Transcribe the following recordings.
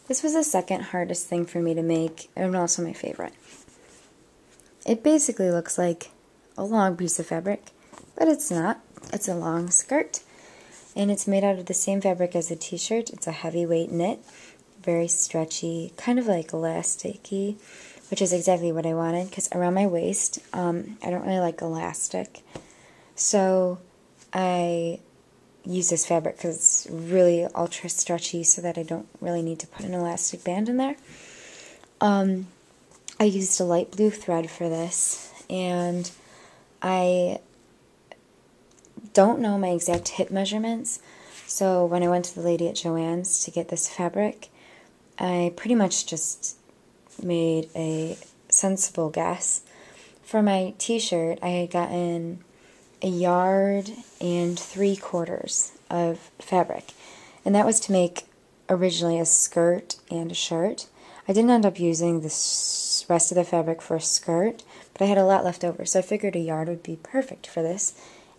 This was the second hardest thing for me to make, and also my favorite. It basically looks like a long piece of fabric, but it's not. It's a long skirt, and it's made out of the same fabric as a t-shirt. It's a heavyweight knit, very stretchy, kind of like elasticy, which is exactly what I wanted, because around my waist, I don't really like elastic. So I use this fabric because it's really ultra stretchy so that I don't really need to put an elastic band in there. I used a light blue thread for this, and I don't know my exact hip measurements, so when I went to the lady at Joann's to get this fabric, I pretty much just made a sensible guess. For my t-shirt, I had gotten 1 3/4 yards of fabric, and that was to make originally a skirt and a shirt. I didn't end up using the rest of the fabric for a skirt, but I had a lot left over, so I figured 1 yard would be perfect for this,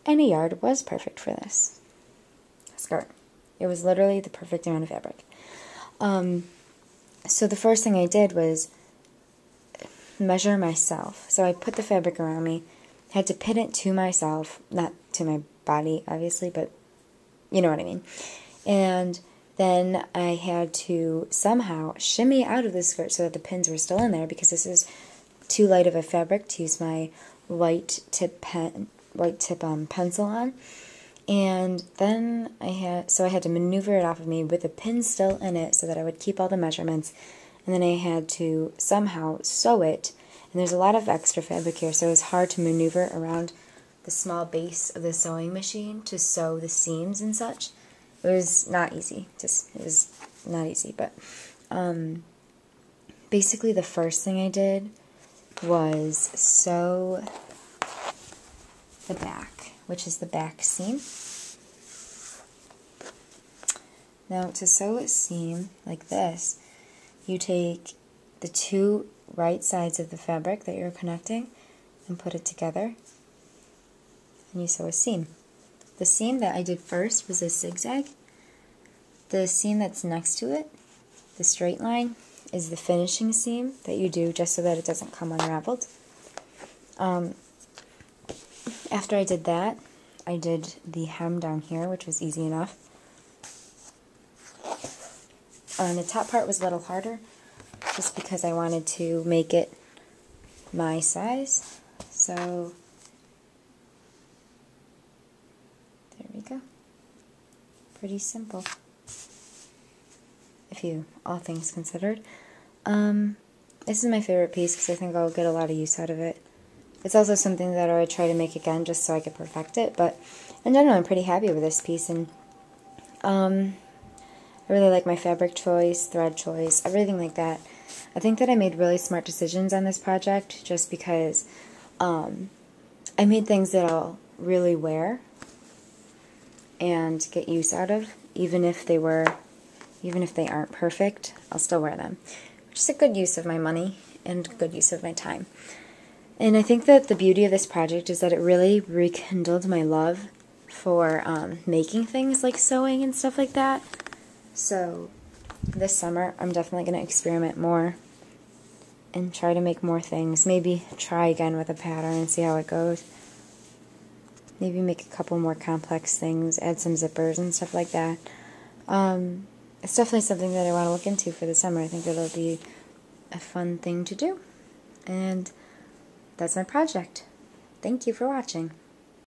and 1 yard was perfect for this skirt. It was literally the perfect amount of fabric. So the first thing I did was measure myself. So I put the fabric around me, had to pin it to myself, not to my body, obviously, but you know what I mean. And then I had to somehow shimmy out of the skirt so that the pins were still in there, because this is too light of a fabric to use my white tip pencil on. And then I had to maneuver it off of me with the pin still in it so that I would keep all the measurements. And then I had to somehow sew it. And there's a lot of extra fabric here, so it was hard to maneuver around the small base of the sewing machine to sew the seams and such. It was not easy. It was not easy, but basically the first thing I did was sew the back, which is the back seam. Now, to sew a seam like this, you take the 2 right sides of the fabric that you're connecting and put it together, and you sew a seam. The seam that I did first was a zigzag. The seam that's next to it, the straight line, is the finishing seam that you do just so that it doesn't come unraveled. After I did that, I did the hem down here, which was easy enough. The top part was a little harder, just because I wanted to make it my size. So, there we go. Pretty simple, all things considered. This is my favorite piece because I think I'll get a lot of use out of it. It's also something that I would try to make again just so I could perfect it, but in general I'm pretty happy with this piece, and I really like my fabric choice, thread choice, everything like that. I think that I made really smart decisions on this project just because I made things that I'll really wear and get use out of, even if they aren't perfect, I'll still wear them. Which is a good use of my money and good use of my time. And I think that the beauty of this project is that it really rekindled my love for making things like sewing and stuff like that. So this summer I'm definitely going to experiment more and try to make more things. Maybe try again with a pattern and see how it goes. Maybe make a couple more complex things, add some zippers and stuff like that. It's definitely something that I want to look into for the summer. I think it'll be a fun thing to do. And that's my project. Thank you for watching.